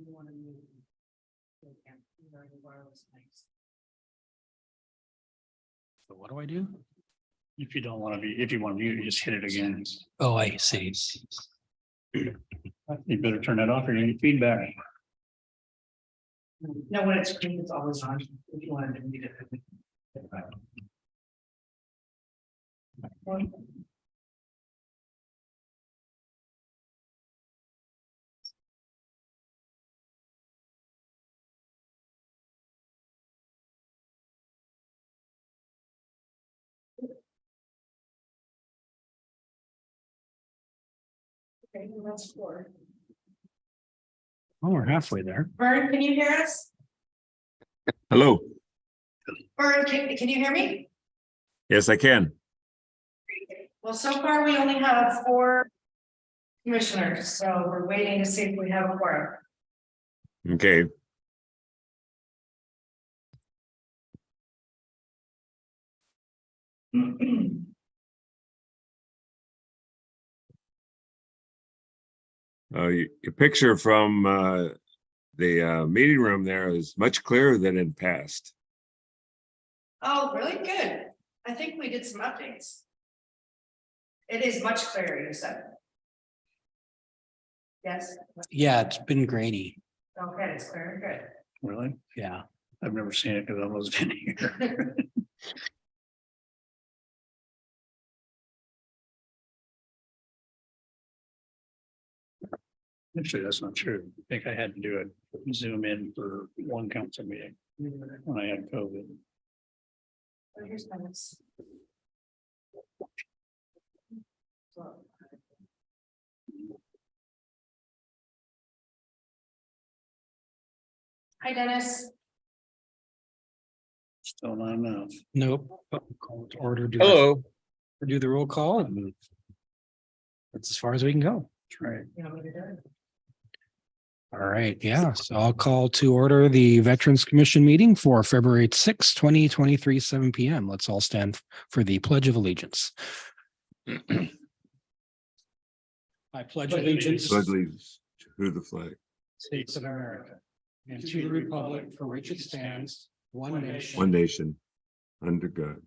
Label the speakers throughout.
Speaker 1: you want to move. Wireless mics.
Speaker 2: So what do I do?
Speaker 3: If you don't want to be, if you want to mute, you just hit it again.
Speaker 2: Oh, I see.
Speaker 3: You better turn that off or you get feedback.
Speaker 1: No, when it's green, it's always on. If you wanted to mute it. Okay, well, that's 4.
Speaker 2: Oh, we're halfway there.
Speaker 1: Vern, can you hear us?
Speaker 4: Hello.
Speaker 1: Vern, can you hear me?
Speaker 4: Yes, I can.
Speaker 1: Well, so far we only have 4 commissioners, so we're waiting to see if we have a quorum.
Speaker 4: Okay. Your picture from the meeting room there is much clearer than in past.
Speaker 1: Oh, really? Good. I think we did some updates. It is much clearer, you said. Yes,
Speaker 2: Yeah, it's been grainy.
Speaker 1: okay, it's clear, good.
Speaker 3: Really?
Speaker 2: Yeah.
Speaker 3: I've never seen it because I wasn't in here. Actually, that's not true. I think I had to do a Zoom in for one council meeting when I had COVID.
Speaker 1: Oh, here's my list. Hi, Dennis.
Speaker 3: Still not enough.
Speaker 2: Nope. Call to order. Do the roll call and that's as far as we can go.
Speaker 3: That's right.
Speaker 1: You want me to do it?
Speaker 2: All right, yeah, so I'll call to order the Veterans Commission meeting for February 6, 2023, 7 p.m. Let's all stand for the Pledge of Allegiance. I pledge allegiance
Speaker 4: Pledge allegiance to the flag,
Speaker 2: States of America and to the republic for which it stands, one nation.
Speaker 4: one nation, under God,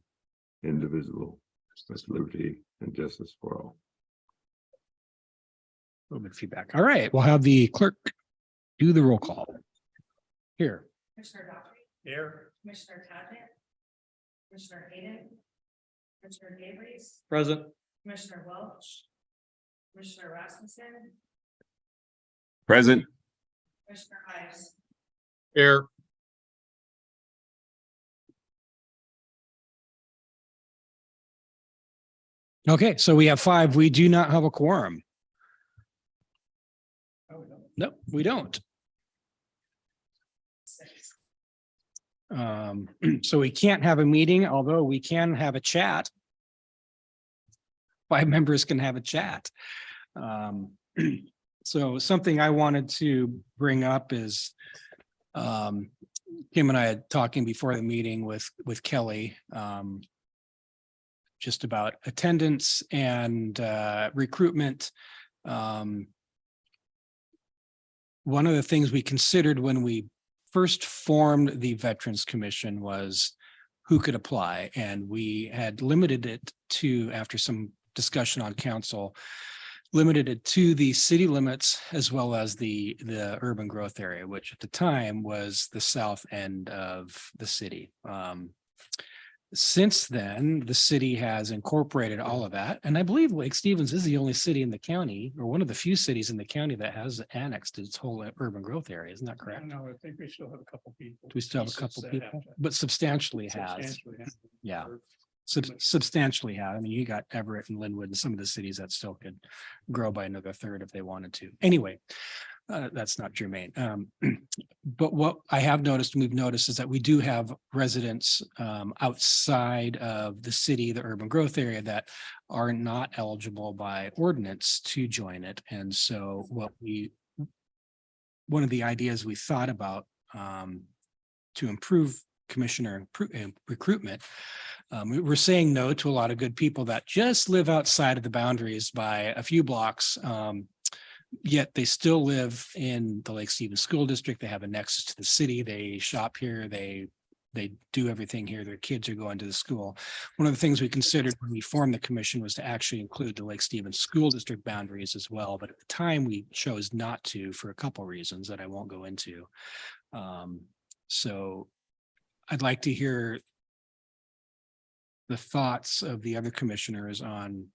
Speaker 4: indivisible, with liberty and justice for all.
Speaker 2: A little bit of feedback. All right, we'll have the clerk do the roll call. Here.
Speaker 1: Commissioner Dockery,
Speaker 3: Here.
Speaker 1: Commissioner Tajik, Commissioner Hayden, Commissioner Gabriel,
Speaker 2: Present.
Speaker 1: Commissioner Welch, Commissioner Rasmussen,
Speaker 4: Present.
Speaker 1: Commissioner Ives.
Speaker 2: Here. Okay, so we have 5. We do not have a quorum. No, we don't. So we can't have a meeting, although we can have a chat. 5 members can have a chat. So something I wanted to bring up is Kim and I had talking before the meeting with Kelly just about attendance and recruitment. One of the things we considered when we first formed the Veterans Commission was who could apply, and we had limited it to, after some discussion on council, limited it to the city limits as well as the urban growth area, which at the time was the south end of the city. Since then, the city has incorporated all of that. And I believe Lake Stevens is the only city in the county, or one of the few cities in the county that has annexed its whole urban growth area. Isn't that correct?
Speaker 3: No, I think we still have a couple people.
Speaker 2: Do we still have a couple people, but substantially has.
Speaker 3: Substantially,
Speaker 2: Yeah. Substantially have. I mean, you got Everett and Linwood and some of the cities that still could grow by another third if they wanted to. Anyway, that's not germane. But what I have noticed, and we've noticed, is that we do have residents outside of the city, the urban growth area, that are not eligible by ordinance to join it. And so one of the ideas we thought about to improve commissioner recruitment, we're saying no to a lot of good people that just live outside of the boundaries by a few blocks. Yet they still live in the Lake Stevens School District. They have a nexus to the city. They shop here. They do everything here. Their kids are going to the school. One of the things we considered when we formed the commission was to actually include the Lake Stevens School District boundaries as well. But at the time, we chose not to for a couple of reasons that I won't go into. So I'd like to hear the thoughts of the other commissioners on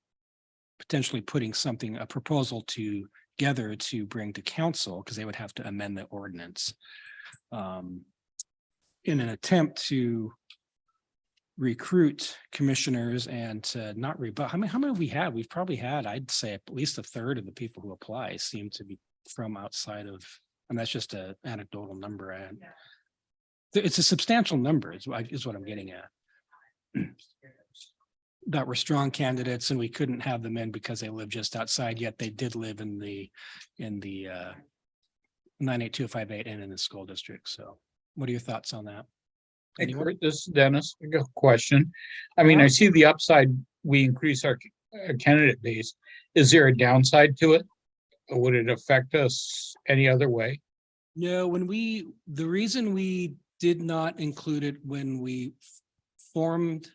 Speaker 2: potentially putting a proposal together to bring to council, because they would have to amend the ordinance. In an attempt to recruit commissioners and to not rebut. How many have we had? We've probably had, I'd say, at least a third of the people who apply seem to be from outside of, and that's just an anecdotal number. And it's a substantial number is what I'm getting at. That were strong candidates and we couldn't have them in because they live just outside, yet they did live in the 98258 and in the school district. So what are your thoughts on that?
Speaker 5: Hey,
Speaker 2: Anyone?
Speaker 5: Kurt, this is Dennis. I got a question. I mean, I see the upside, we increase our candidate base. Is there a downside to it? Or would it affect us any other way?
Speaker 2: No, the reason we did not include it when we formed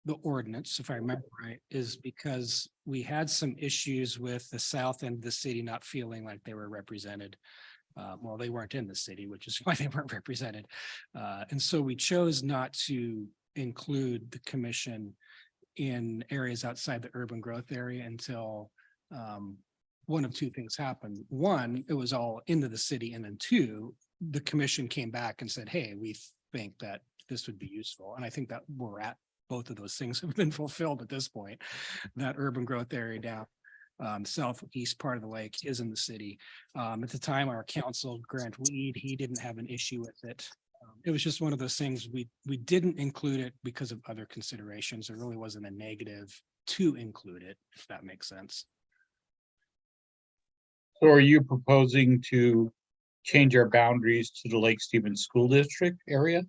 Speaker 2: the ordinance, if I remember right, is because we had some issues with the south end of the city not feeling like they were represented. Well, they weren't in the city, which is why they weren't represented. And so we chose not to include the commission in areas outside the urban growth area until one of two things happened. One, it was all into the city. And then two, the commission came back and said, hey, we think that this would be useful. And I think that we're at both of those things have been fulfilled at this point. That urban growth area down southeast part of the lake is in the city. At the time, our council, Grant Weed, he didn't have an issue with it. It was just one of those things we didn't include it because of other considerations. There really wasn't a negative to include it, if that makes sense.
Speaker 5: So are you proposing to change our boundaries to the Lake Stevens School District area?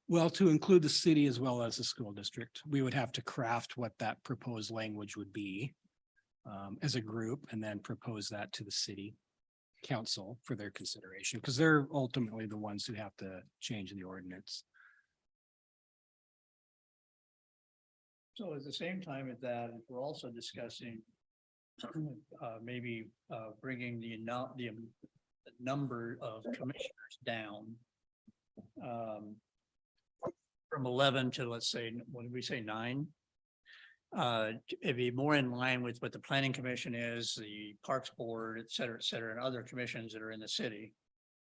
Speaker 2: Well, to include the city as well as the school district, we would have to craft what that proposed language would be as a group and then propose that to the city council for their consideration, because they're ultimately the ones who have to change the ordinance.
Speaker 3: So at the same time as that, we're also discussing maybe bringing the number of commissioners down from 11 to, let's say, what did we say, 9? It'd be more in line with what the planning commission is, the parks board, et cetera, and other commissions that are in the city.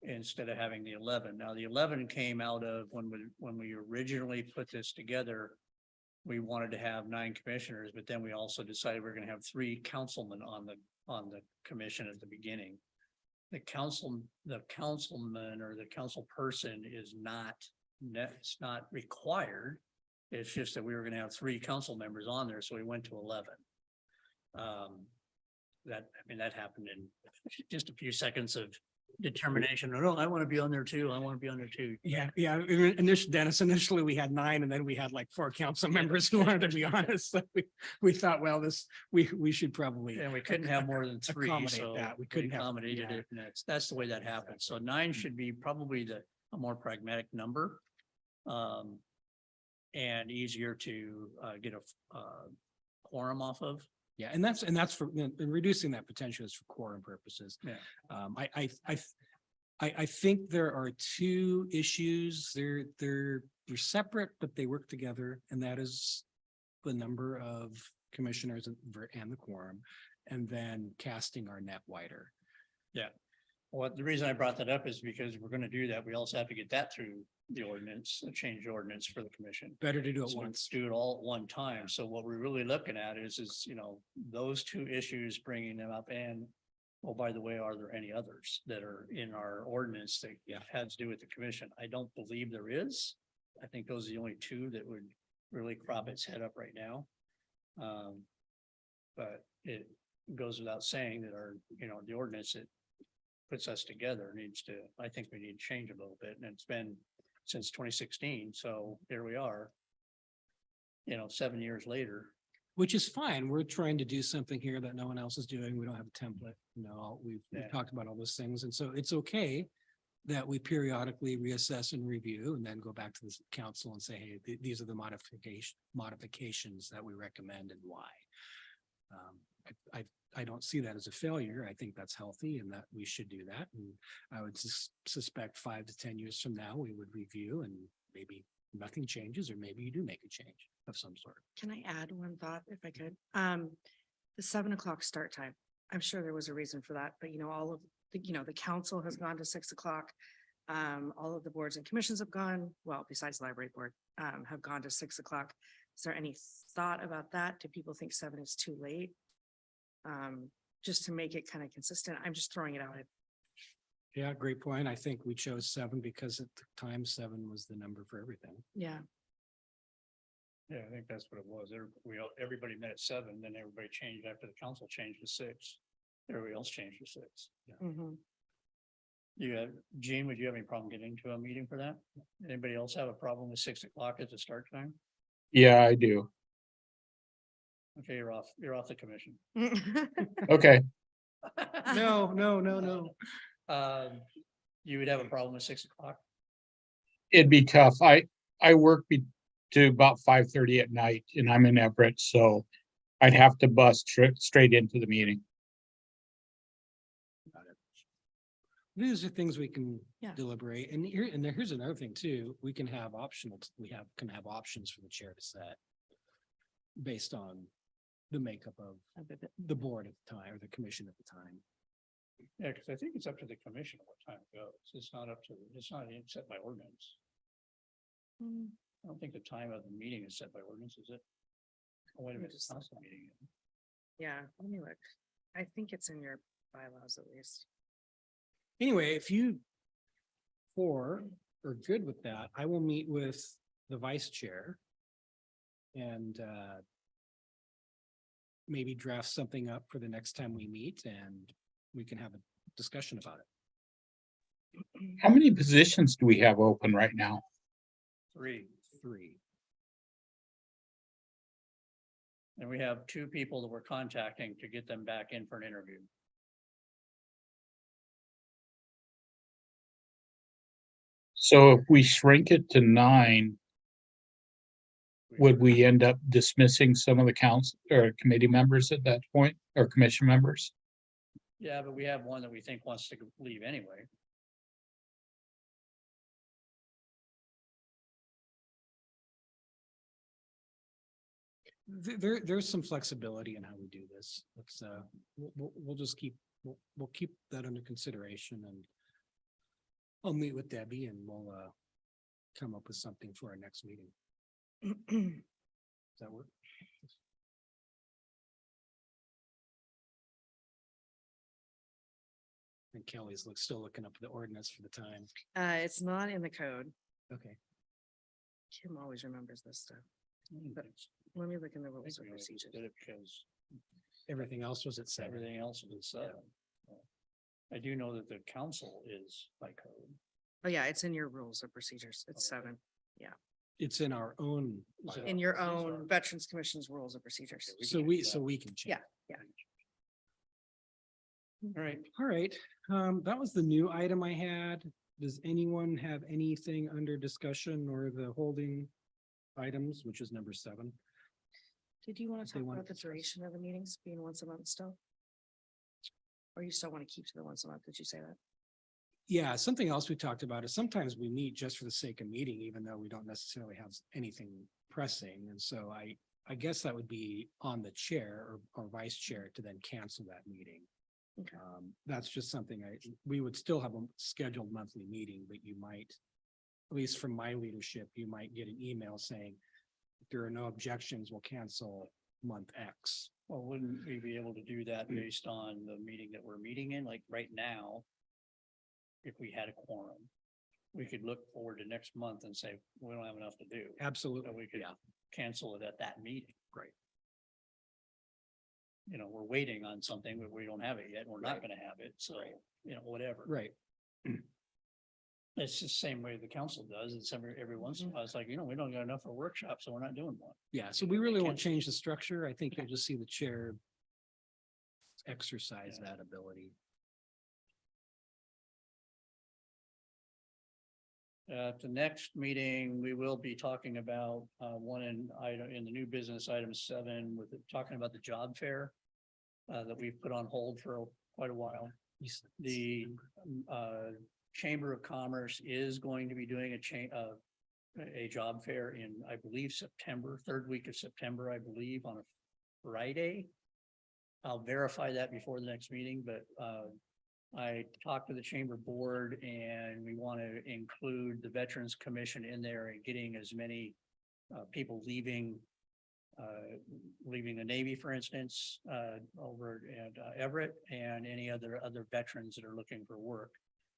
Speaker 3: Instead of having the 11. Now, the 11 came out of when we originally put this together. We wanted to have 9 commissioners, but then we also decided we're going to have 3 councilmen on the commission at the beginning. The councilman or the council person is it's not required. It's just that we were going to have 3 council members on there, so we went to 11. That happened in just a few seconds of determination. No, I want to be on there too. I want to be on there too.
Speaker 2: Yeah. Initially we had 9 and then we had like 4 council members who wanted to be honest. So we thought, well, we should probably.
Speaker 3: And we couldn't have more than 3,
Speaker 2: accommodate
Speaker 3: so
Speaker 2: that. We couldn't have-
Speaker 3: accommodated
Speaker 2: yeah.
Speaker 3: it, and that's the way that happened. So 9 should be probably a more pragmatic number. And easier to get a quorum off of.
Speaker 2: Yeah, and that's for and reducing that potential is for quorum purposes.
Speaker 3: Yeah.
Speaker 2: I think there are 2 issues. They're separate, but they work together, and that is the number of commissioners and the quorum, and then casting our net wider.
Speaker 3: Yeah. Well, the reason I brought that up is because we're going to do that. We also have to get that through the ordinance, change the ordinance for the commission.
Speaker 2: Better to do it
Speaker 3: So
Speaker 2: once.
Speaker 3: do it all at one time. So what we're really looking at is, those 2 issues, bringing them up. And, oh, by the way, are there any others that are in our ordinance that had to do with the commission? I don't believe there is. I think those are the only 2 that would really crop its head up right now. But it goes without saying that the ordinance that puts us together I think we need to change a little bit. And it's been since 2016. So here we are, 7 years later.
Speaker 2: Which is fine. We're trying to do something here that no one else is doing. We don't have a template. we've
Speaker 3: Yeah.
Speaker 2: talked about all those things. And so it's okay that we periodically reassess and review and then go back to the council and say, hey, these are the modifications that we recommend and why. I don't see that as a failure. I think that's healthy and that we should do that. And I would suspect 5 to 10 years from now, we would review and maybe nothing changes, or maybe you do make a change of some sort.
Speaker 6: Can I add one thought if I could? The 7 o'clock start time. I'm sure there was a reason for that, but all of the council has gone to 6 o'clock. All of the boards and commissions have gone, well, besides the library board, have gone to 6 o'clock. Is there any thought about that? Do people think 7 is too late? Just to make it kind of consistent. I'm just throwing it out.
Speaker 2: Yeah, great point. I think we chose 7 because at the time 7 was the number for everything.
Speaker 6: Yeah.
Speaker 3: Yeah, I think that's what it was. Everybody met at 7, then everybody changed after the council changed to 6. Everybody else changed to 6.
Speaker 6: Mhm.
Speaker 3: Gene, would you have any problem getting to a meeting for that? Anybody else have a problem with 6 o'clock as a start time?
Speaker 5: Yeah, I do.
Speaker 3: Okay, you're off the commission.
Speaker 5: Okay,
Speaker 2: No, no, no, no.
Speaker 3: You would have a problem with 6 o'clock?
Speaker 5: it'd be tough. I work to about 5:30 at night and I'm in Everett, so I'd have to bust straight into the meeting.
Speaker 2: These are things we can
Speaker 6: Yeah.
Speaker 2: deliberate. And here's another thing too. We can have can have options for the chair to set based on the makeup of the board at the time or the commission at the time.
Speaker 3: Yeah, because I think it's up to the commission what time it goes. It's not set by ordinance.
Speaker 6: Mm,
Speaker 3: I don't think the time of the meeting is set by ordinance, is it? Oh, wait a minute, it's council meeting.
Speaker 6: Yeah, let me look. I think it's in your bylaws at least.
Speaker 2: Anyway, if you four are good with that, I will meet with the vice chair and maybe draft something up for the next time we meet and we can have a discussion about it.
Speaker 5: How many positions do we have open right now?
Speaker 3: 3.
Speaker 2: 3.
Speaker 3: And we have 2 people that we're contacting to get them back in for an interview.
Speaker 5: So if we shrink it to 9, would we end up dismissing some of the council or committee members at that point, or commission members?
Speaker 3: Yeah, but we have one that we think wants to leave anyway.
Speaker 2: There's some flexibility in how we do this. Let's we'll just we'll keep that under consideration and I'll meet with Debbie and we'll come up with something for our next meeting. Does that work? And Kelly's still looking up the ordinance for the time.
Speaker 6: It's not in the code.
Speaker 2: Okay.
Speaker 6: Kim always remembers this stuff. But let me look in the rules of procedure.
Speaker 3: Because
Speaker 2: Everything else was at 7.
Speaker 3: everything else is 7. I do know that the council is by code.
Speaker 6: Oh, yeah, it's in your rules of procedures. It's
Speaker 3: Okay.
Speaker 6: 7.
Speaker 2: It's in our own.
Speaker 3: Is it-
Speaker 6: In your
Speaker 3: These are-
Speaker 6: own Veterans Commission's rules of procedures.
Speaker 2: So we can change.
Speaker 6: Yeah.
Speaker 3: All right,
Speaker 2: All right, that was the new item I had. Does anyone have anything under discussion or the holding items, which is number 7?
Speaker 6: Did you want
Speaker 2: If
Speaker 6: to
Speaker 2: they
Speaker 6: talk
Speaker 2: wanna
Speaker 6: about the
Speaker 2: discuss.
Speaker 6: duration of the meetings being once a month still? Or you still want to keep to the once a month? Did you say that?
Speaker 2: Yeah, something else we talked about is sometimes we meet just for the sake of meeting, even though we don't necessarily have anything pressing. And so I guess that would be on the chair or vice chair to then cancel that meeting.
Speaker 6: Okay.
Speaker 2: That's just something we would still have a scheduled monthly meeting, but you might, at least from my leadership, you might get an email saying, if there are no objections, we'll cancel month X.
Speaker 3: well, wouldn't we be able to do that based on the meeting that we're meeting in, like right now? If we had a quorum, we could look forward to next month and say, we don't have enough to do.
Speaker 2: Absolutely.
Speaker 3: So we could
Speaker 2: Yeah.
Speaker 3: cancel it at that meeting.
Speaker 2: Right.
Speaker 3: You know, we're waiting on something, but we don't have it yet. We're not
Speaker 2: Right.
Speaker 3: gonna have it, so,
Speaker 2: Right.
Speaker 3: Whatever.
Speaker 2: Right.
Speaker 3: It's the same way the council does. It's every once in a while, it's like, we don't got enough for a workshop, so we're not doing one.
Speaker 2: Yeah, so we really won't
Speaker 3: cancel.
Speaker 2: change the structure. I think you'll just see the chair exercise that ability.
Speaker 3: At the next meeting, we will be talking about one item in the new business item 7 with talking about the job fair. That we've put on hold for quite a while. The Chamber of Commerce is going to be doing a job fair in, I believe, September, third week of September, I believe, on a Friday. I'll verify that before the next meeting, but I talked to the chamber board and we want to include the Veterans Commission in there and getting as many people leaving the Navy, for instance, over at Everett, and any other veterans that are looking for work.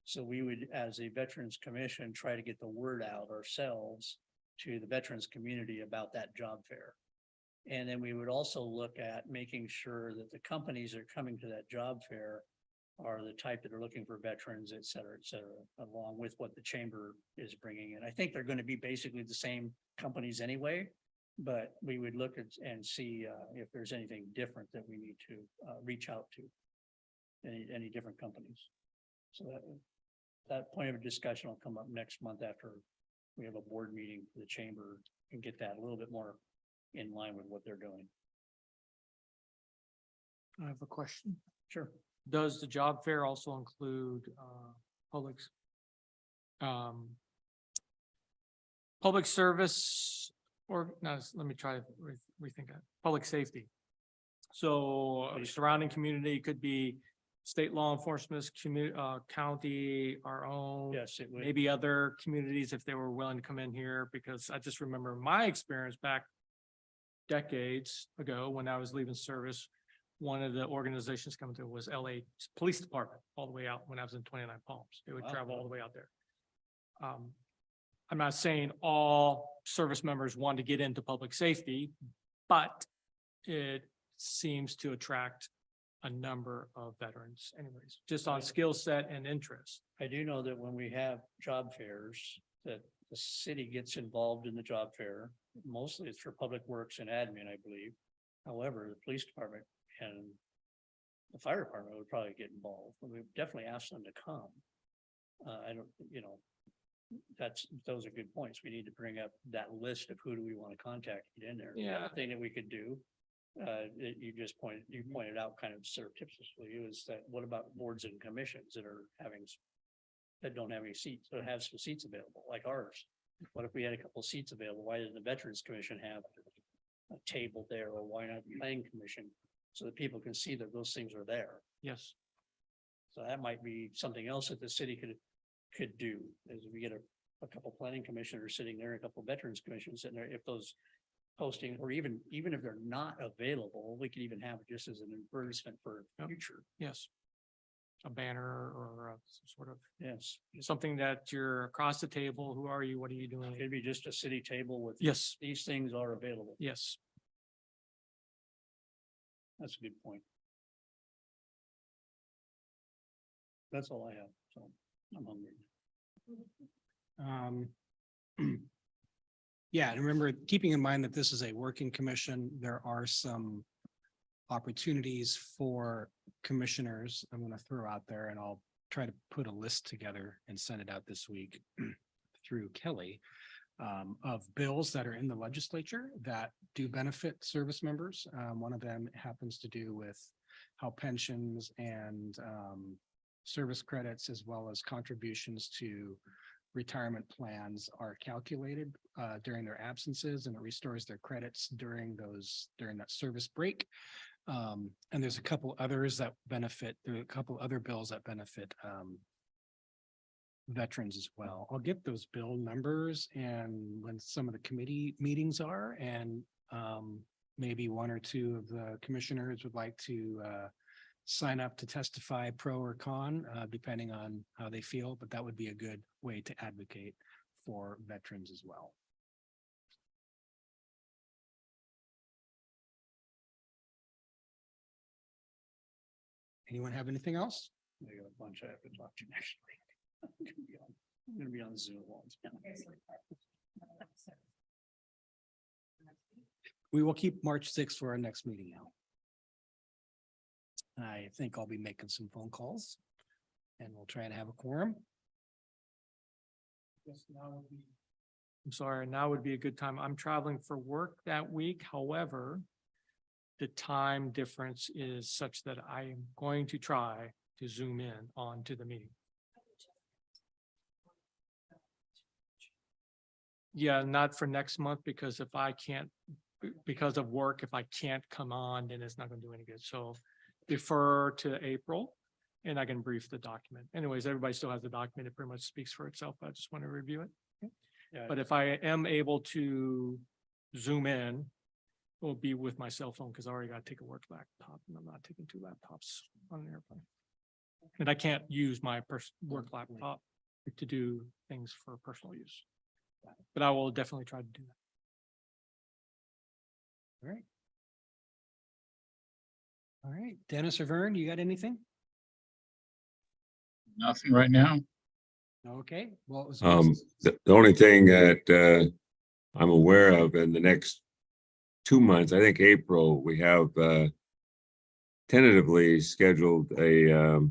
Speaker 3: So we would, as a Veterans Commission, try to get the word out ourselves to the veterans community about that job fair. And then we would also look at making sure that the companies that are coming to that job fair are the type that are looking for veterans, et cetera, along with what the chamber is bringing in. I think they're going to be basically the same companies anyway, but we would look at and see if there's anything different that we need to reach out to. Any different companies. So that point of discussion will come up next month after we have a board meeting for the chamber and get that a little bit more in line with what they're doing.
Speaker 7: I have a question.
Speaker 3: Sure.
Speaker 7: Does the job fair also include public service, or no, let me try to rethink that, public safety? So surrounding community could be state law enforcement, county, our own.
Speaker 3: Yes, it would.
Speaker 7: Maybe other communities if they were willing to come in here, because I just remember my experience back decades ago when I was leaving service. One of the organizations coming through was LA Police Department, all the way out when I was in 29 Palms. They would
Speaker 3: Wow.
Speaker 7: travel all the way out there. I'm not saying all service members want to get into public safety, but it seems to attract a number of veterans anyways, just on skill set and interest.
Speaker 3: I do know that when we have job fairs, that the city gets involved in the job fair. Mostly it's for public works and admin, I believe. However, the police department and the fire department would probably get involved. We've definitely asked them to come. I don't, those are good points. We need to bring up that list of who do we want to contact in there. The other thing that we could do, that you pointed out kind of surreptitiously, is that what about boards and commissions that don't have any seats, or have some seats available, like ours? What if we had a couple of seats available? Why doesn't the Veterans Commission have a table there, or why not the Planning Commission? So that people can see that those things are there.
Speaker 7: Yes.
Speaker 3: So that might be something else that the city could do, is we get a couple planning commissioners sitting there, a couple veterans commissions sitting there. If those posting, or even if they're not available, we could even have it just as an advertisement for future.
Speaker 7: Yes. A banner or some sort of
Speaker 3: Yes,
Speaker 7: something that you're across the table. Who are you? What are you doing?
Speaker 3: it'd be just a city table with.
Speaker 7: Yes.
Speaker 3: These things are available.
Speaker 7: Yes.
Speaker 3: That's a good point. That's all I have, so I'm hungry.
Speaker 2: Yeah, and remember, keeping in mind that this is a working commission, there are some opportunities for commissioners I'm going to throw out there, and I'll try to put a list together and send it out this week through Kelly of bills that are in the legislature that do benefit service members. One of them happens to do with how pensions and service credits, as well as contributions to retirement plans, are calculated during their absences, and it restores their credits during that service break. And there's a couple others that benefit. There are a couple other bills that benefit veterans as well. I'll get those bill numbers and when some of the committee meetings are, and maybe one or two of the commissioners would like to sign up to testify pro or con, depending on how they feel, but that would be a good way to advocate for veterans as well. Anyone have anything else?
Speaker 3: I got a bunch I have to talk to next week. I'm gonna be on Zoom all the time.
Speaker 2: We will keep March 6th for our next meeting now. I think I'll be making some phone calls. And we'll try to have a quorum.
Speaker 7: I'm sorry, now would be a good time. I'm traveling for work that week. However, the time difference is such that I am going to try to zoom in onto the meeting. Yeah, not for next month, because if I can't, because of work, if I can't come on, then it's not gonna do any good. So defer to April and I can brief the document. Anyways, everybody still has the document. It pretty much speaks for itself. I just want to review it.
Speaker 3: Yeah.
Speaker 7: But if I am able to zoom in, it will be with my cell phone because I already got to take a work laptop and I'm not taking two laptops on an airplane. And I can't use my work laptop to do things for personal use. But I will definitely try to do that.
Speaker 2: All right. All right, Dennis or Vern, you got anything?
Speaker 5: Nothing right now.
Speaker 2: Okay, well, it was.
Speaker 4: The only thing that I'm aware of in the next 2 months, I think April, we have tentatively scheduled a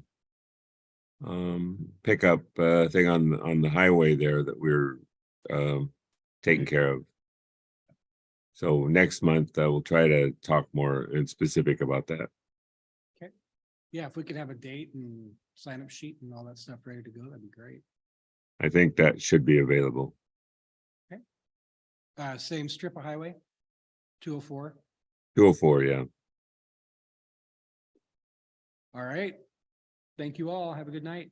Speaker 4: pickup thing on the highway there that we're taking care of. So next month, we'll try to talk more in specific about that.
Speaker 2: Yeah, if we could have a date and sign up sheet and all that stuff ready to go, that'd be great.
Speaker 4: I think that should be available.
Speaker 2: Same strip of highway, 204.
Speaker 4: 204, yeah.
Speaker 2: All right. Thank you all. Have a good night.